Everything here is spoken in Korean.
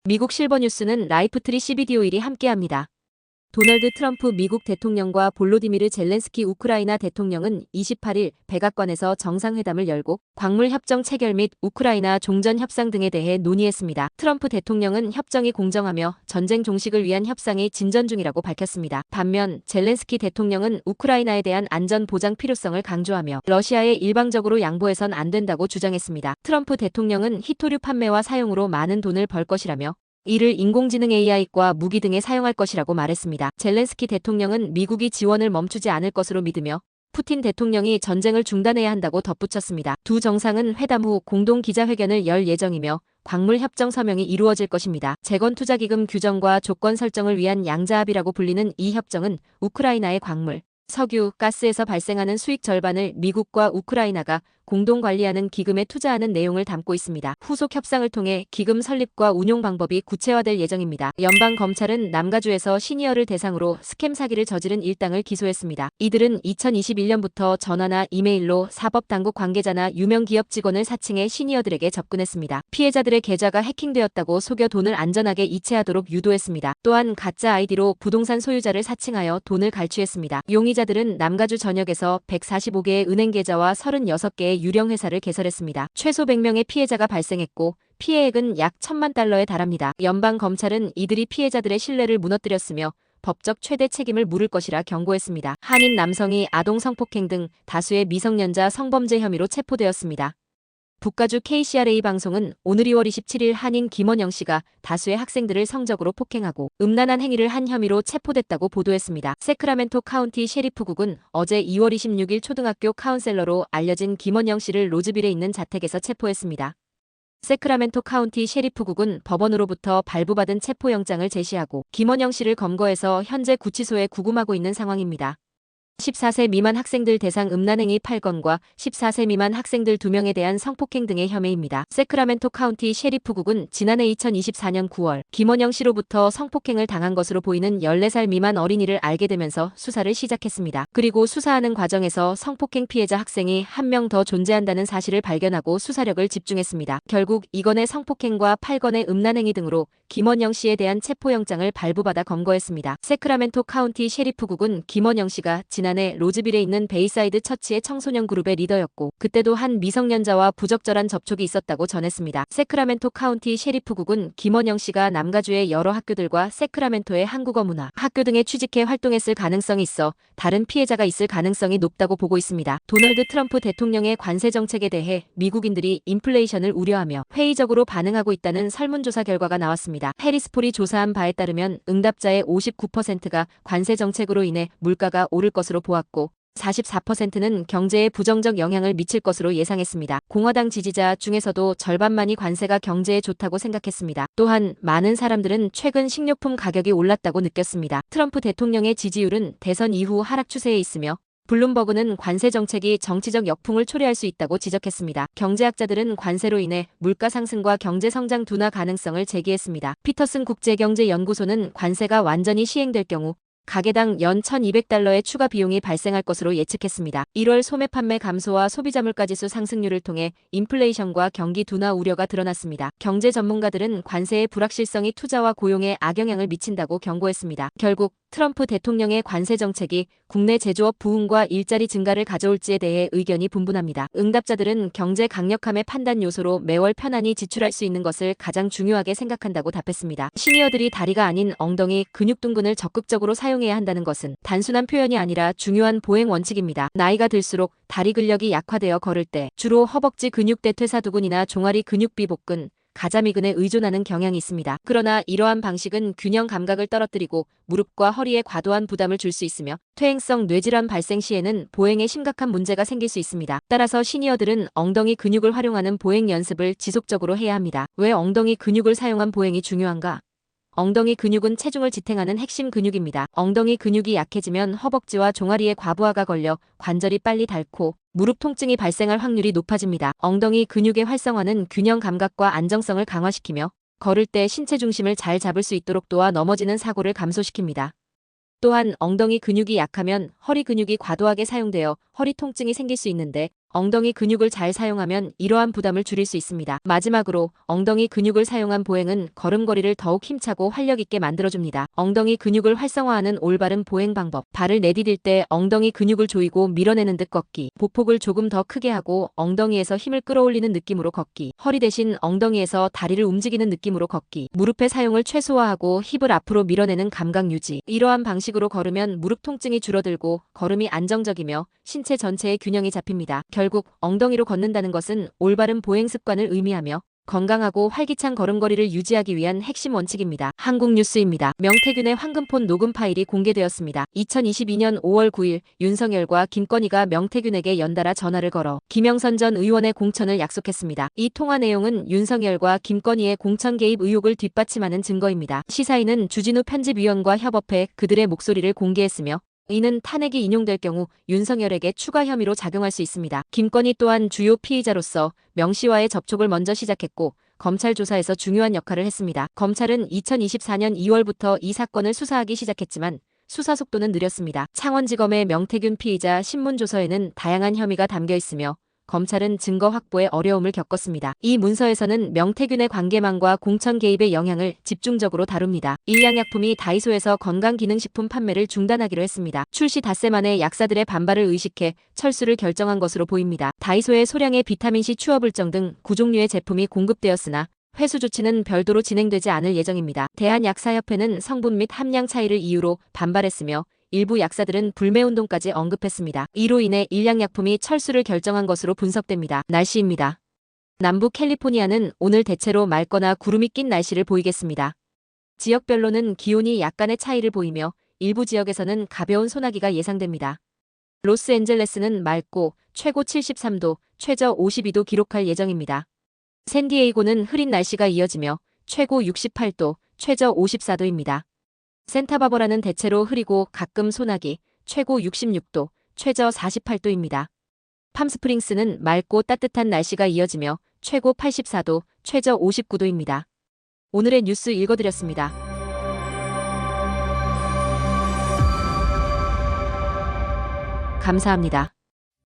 미국 실버뉴스는 라이프트리 CBD 오일이 함께합니다. 도널드 트럼프 미국 대통령과 볼로디미르 젤렌스키 우크라이나 대통령은 28일 백악관에서 정상회담을 열고 광물 협정 체결 및 우크라이나 종전 협상 등에 대해 논의했습니다. 트럼프 대통령은 협정이 공정하며 전쟁 종식을 위한 협상이 진전 중이라고 밝혔습니다. 반면 젤렌스키 대통령은 우크라이나에 대한 안전 보장 필요성을 강조하며 러시아에 일방적으로 양보해선 안 된다고 주장했습니다. 트럼프 대통령은 히토류 판매와 사용으로 많은 돈을 벌 것이라며 이를 인공지능 AI과 무기 등에 사용할 것이라고 말했습니다. 젤렌스키 대통령은 미국이 지원을 멈추지 않을 것으로 믿으며 푸틴 대통령이 전쟁을 중단해야 한다고 덧붙였습니다. 두 정상은 회담 후 공동 기자회견을 열 예정이며 광물 협정 서명이 이루어질 것입니다. 재건투자기금 규정과 조건 설정을 위한 양자합의라고 불리는 이 협정은 우크라이나의 광물, 석유, 가스에서 발생하는 수익 절반을 미국과 우크라이나가 공동 관리하는 기금에 투자하는 내용을 담고 있습니다. 후속 협상을 통해 기금 설립과 운용 방법이 구체화될 예정입니다. 연방검찰은 남가주에서 시니어를 대상으로 스캠 사기를 저지른 일당을 기소했습니다. 이들은 2021년부터 전화나 이메일로 사법당국 관계자나 유명 기업 직원을 사칭해 시니어들에게 접근했습니다. 피해자들의 계좌가 해킹되었다고 속여 돈을 안전하게 이체하도록 유도했습니다. 또한 가짜 아이디로 부동산 소유자를 사칭하여 돈을 갈취했습니다. 용의자들은 남가주 전역에서 145개의 은행 계좌와 36개의 유령 회사를 개설했습니다. 최소 100명의 피해자가 발생했고 피해액은 약 1,000만 달러에 달합니다. 연방 검찰은 이들이 피해자들의 신뢰를 무너뜨렸으며 법적 최대 책임을 물을 것이라 경고했습니다. 한인 남성이 아동 성폭행 등 다수의 미성년자 성범죄 혐의로 체포되었습니다. 북가주 KCRA 방송은 오늘 2월 27일 한인 김원영 씨가 다수의 학생들을 성적으로 폭행하고 음란한 행위를 한 혐의로 체포됐다고 보도했습니다. 세크라멘토 카운티 셰리프국은 어제 2월 26일 초등학교 카운셀러로 알려진 김원영 씨를 로즈빌에 있는 자택에서 체포했습니다. 세크라멘토 카운티 셰리프국은 법원으로부터 발부받은 체포영장을 제시하고 김원영 씨를 검거해서 현재 구치소에 구금하고 있는 상황입니다. 14세 미만 학생들 대상 음란행위 8건과 14세 미만 학생들 2명에 대한 성폭행 등의 혐의입니다. 세크라멘토 카운티 셰리프국은 지난해 2024년 9월 김원영 씨로부터 성폭행을 당한 것으로 보이는 14살 미만 어린이를 알게 되면서 수사를 시작했습니다. 그리고 수사하는 과정에서 성폭행 피해자 학생이 한 명 더 존재한다는 사실을 발견하고 수사력을 집중했습니다. 결국 2건의 성폭행과 8건의 음란행위 등으로 김원영 씨에 대한 체포영장을 발부받아 검거했습니다. 세크라멘토 카운티 셰리프국은 김원영 씨가 지난해 로즈빌에 있는 베이사이드 처치의 청소년 그룹의 리더였고 그때도 한 미성년자와 부적절한 접촉이 있었다고 전했습니다. 세크라멘토 카운티 셰리프국은 김원영 씨가 남가주의 여러 학교들과 세크라멘토의 한국어 문화 학교 등에 취직해 활동했을 가능성이 있어 다른 피해자가 있을 가능성이 높다고 보고 있습니다. 도널드 트럼프 대통령의 관세 정책에 대해 미국인들이 인플레이션을 우려하며 회의적으로 반응하고 있다는 설문조사 결과가 나왔습니다. 해리스폴이 조사한 바에 따르면 응답자의 59%가 관세 정책으로 인해 물가가 오를 것으로 보았고 44%는 경제에 부정적 영향을 미칠 것으로 예상했습니다. 공화당 지지자 중에서도 절반만이 관세가 경제에 좋다고 생각했습니다. 또한 많은 사람들은 최근 식료품 가격이 올랐다고 느꼈습니다. 트럼프 대통령의 지지율은 대선 이후 하락 추세에 있으며 블룸버그는 관세 정책이 정치적 역풍을 초래할 수 있다고 지적했습니다. 경제학자들은 관세로 인해 물가 상승과 경제 성장 둔화 가능성을 제기했습니다. 피터슨 국제경제연구소는 관세가 완전히 시행될 경우 가게당 연 1,200달러의 추가 비용이 발생할 것으로 예측했습니다. 1월 소매 판매 감소와 소비자 물가지수 상승률을 통해 인플레이션과 경기 둔화 우려가 드러났습니다. 경제 전문가들은 관세의 불확실성이 투자와 고용에 악영향을 미친다고 경고했습니다. 결국 트럼프 대통령의 관세 정책이 국내 제조업 부흥과 일자리 증가를 가져올지에 대해 의견이 분분합니다. 응답자들은 경제 강력함의 판단 요소로 매월 편안히 지출할 수 있는 것을 가장 중요하게 생각한다고 답했습니다. 시니어들이 다리가 아닌 엉덩이 근육둔근을 적극적으로 사용해야 한다는 것은 단순한 표현이 아니라 중요한 보행 원칙입니다. 나이가 들수록 다리 근력이 약화되어 걸을 때 주로 허벅지 근육 대퇴사두근이나 종아리 근육비 복근, 가자미근에 의존하는 경향이 있습니다. 그러나 이러한 방식은 균형 감각을 떨어뜨리고 무릎과 허리에 과도한 부담을 줄 수 있으며 퇴행성 뇌질환 발생 시에는 보행에 심각한 문제가 생길 수 있습니다. 따라서 시니어들은 엉덩이 근육을 활용하는 보행 연습을 지속적으로 해야 합니다. 왜 엉덩이 근육을 사용한 보행이 중요한가? 엉덩이 근육은 체중을 지탱하는 핵심 근육입니다. 엉덩이 근육이 약해지면 허벅지와 종아리에 과부하가 걸려 관절이 빨리 닳고 무릎 통증이 발생할 확률이 높아집니다. 엉덩이 근육의 활성화는 균형 감각과 안정성을 강화시키며 걸을 때 신체 중심을 잘 잡을 수 있도록 도와 넘어지는 사고를 감소시킵니다. 또한 엉덩이 근육이 약하면 허리 근육이 과도하게 사용되어 허리 통증이 생길 수 있는데 엉덩이 근육을 잘 사용하면 이러한 부담을 줄일 수 있습니다. 마지막으로 엉덩이 근육을 사용한 보행은 걸음걸이를 더욱 힘차고 활력 있게 만들어줍니다. 엉덩이 근육을 활성화하는 올바른 보행 방법. 발을 내디딜 때 엉덩이 근육을 조이고 밀어내는 듯 걷기. 보폭을 조금 더 크게 하고 엉덩이에서 힘을 끌어올리는 느낌으로 걷기. 허리 대신 엉덩이에서 다리를 움직이는 느낌으로 걷기. 무릎의 사용을 최소화하고 힙을 앞으로 밀어내는 감각 유지. 이러한 방식으로 걸으면 무릎 통증이 줄어들고 걸음이 안정적이며 신체 전체의 균형이 잡힙니다. 결국 엉덩이로 걷는다는 것은 올바른 보행 습관을 의미하며 건강하고 활기찬 걸음걸이를 유지하기 위한 핵심 원칙입니다. 한국 뉴스입니다. 명태균의 황금폰 녹음 파일이 공개되었습니다. 2022년 5월 9일 윤석열과 김건희가 명태균에게 연달아 전화를 걸어 김영선 전 의원의 공천을 약속했습니다. 이 통화 내용은 윤석열과 김건희의 공천 개입 의혹을 뒷받침하는 증거입니다. 시사인은 주진우 편집위원과 협업해 그들의 목소리를 공개했으며 이는 탄핵이 인용될 경우 윤석열에게 추가 혐의로 작용할 수 있습니다. 김건희 또한 주요 피의자로서 명 씨와의 접촉을 먼저 시작했고 검찰 조사에서 중요한 역할을 했습니다. 검찰은 2024년 2월부터 이 사건을 수사하기 시작했지만 수사 속도는 느렸습니다. 창원지검의 명태균 피의자 신문조서에는 다양한 혐의가 담겨 있으며 검찰은 증거 확보에 어려움을 겪었습니다. 이 문서에서는 명태균의 관계망과 공천 개입의 영향을 집중적으로 다룹니다. 일양약품이 다이소에서 건강기능식품 판매를 중단하기로 했습니다. 출시 닷새 만에 약사들의 반발을 의식해 철수를 결정한 것으로 보입니다. 다이소에 소량의 비타민C 추어불정 등 9종류의 제품이 공급되었으나 회수 조치는 별도로 진행되지 않을 예정입니다. 대한약사협회는 성분 및 함량 차이를 이유로 반발했으며 일부 약사들은 불매운동까지 언급했습니다. 이로 인해 일양약품이 철수를 결정한 것으로 분석됩니다. 날씨입니다. 남부 캘리포니아는 오늘 대체로 맑거나 구름이 낀 날씨를 보이겠습니다. 지역별로는 기온이 약간의 차이를 보이며 일부 지역에서는 가벼운 소나기가 예상됩니다. 로스앤젤레스는 맑고 최고 73도, 최저 52도 기록할 예정입니다. 샌디에이고는 흐린 날씨가 이어지며 최고 68도, 최저 54도입니다. 센타바버라는 대체로 흐리고 가끔 소나기, 최고 66도, 최저 48도입니다. 팜스프링스는 맑고 따뜻한 날씨가 이어지며 최고 84도, 최저 59도입니다. 오늘의 뉴스 읽어드렸습니다. 감사합니다.